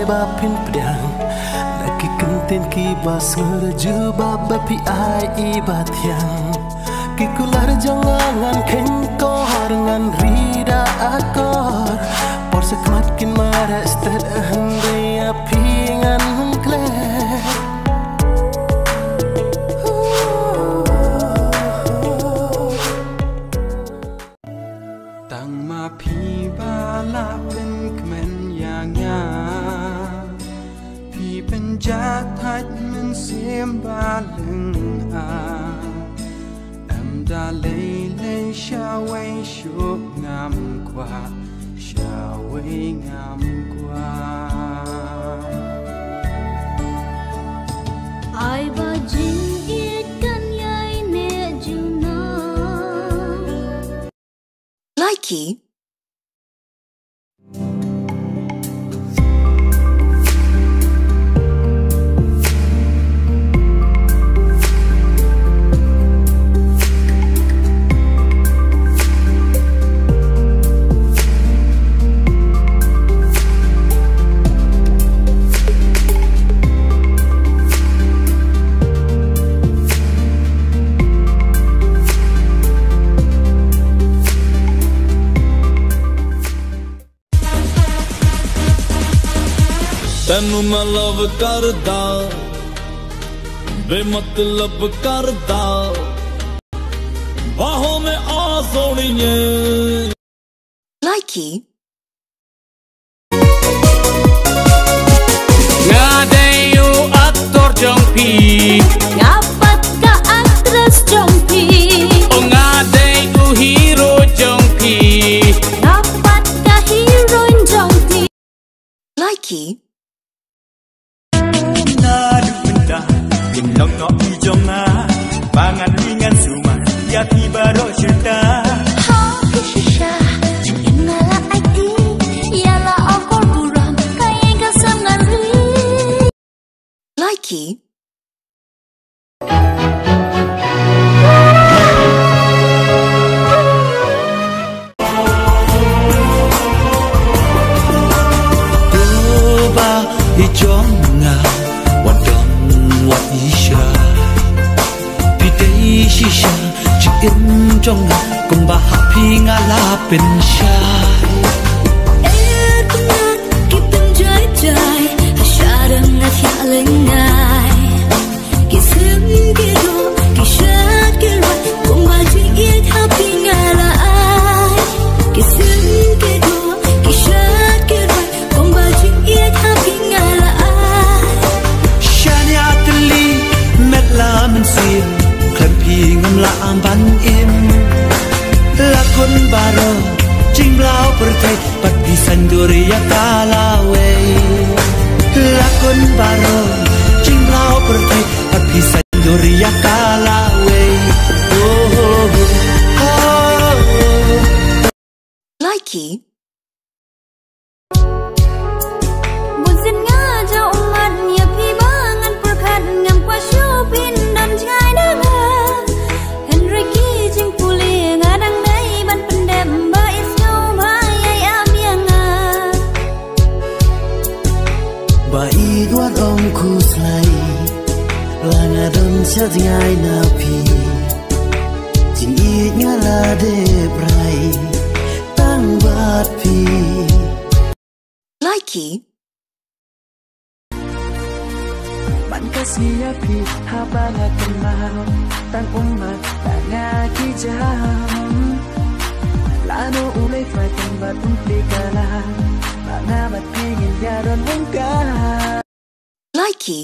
ba pin pedang lagi kentin ki basur juba bapi ai ibat yang ki kular jangan kengkor ngan rida akor por sekmakin mara stad hande api ngan kle tang ma pi ba laเป็นคำอย่างงาพี่เป็นจักทัดมันเสียมบาลึงอาดาเลยเลยชาไว้ชุบงามกว่าชาไว้งามกว่า ai ba jin it kan yai ne juna likey ਤੈਨੂੰ ਮੈਂ ਲਵ ਕਰਦਾ ਬੇਮਤਲਬ ਕਰਦਾ ਬਾਹੋਂ ਮੈਂ ਆ ਸੋਣੀਏ likey ngadayu aktor jongpi dapat ka aktris jongpi ngadayu hero jongpi dapat ka heroine jongpi likey Long no ijonga pangan ringan suma ya tiba ro cerita ha kisha inala id yala akor buram kaya ka sangari likey Tuba ijonga shisha chỉ in trong ngực cùng bà happy ngã la bên shy em cũng ngất kịp từng trái trái xa đừng ngã thả lên ngài kỳ sớm kỳ đô kỳ sát kỳ loại cùng bà chỉ yên happy ngã là ai kỳ sớm kỳ đô kỳ sát kỳ loại cùng bà chỉ yên happy ngã là ai shania tli met la men sim khăn pi ngâm la ban im la kon baro ching lao per thai pat pi sandoria kala we la kon baro ching lao per thai pat pi sandoria kala we likey buồn xin ngã cho mặt nhà phi bangan perkat ngam qua shopping dan chai dang Henry jing puli ngadang dai ban pendem ba isno mai am yang ba i duat om khu slai langa don sa ngai na pi jing i nga la de brai tang bat pi likey bạn kasih api haba na kenal tang umat tanga kijam lano ulay fai tembat umplikala mga bat pingin ya don hongka likey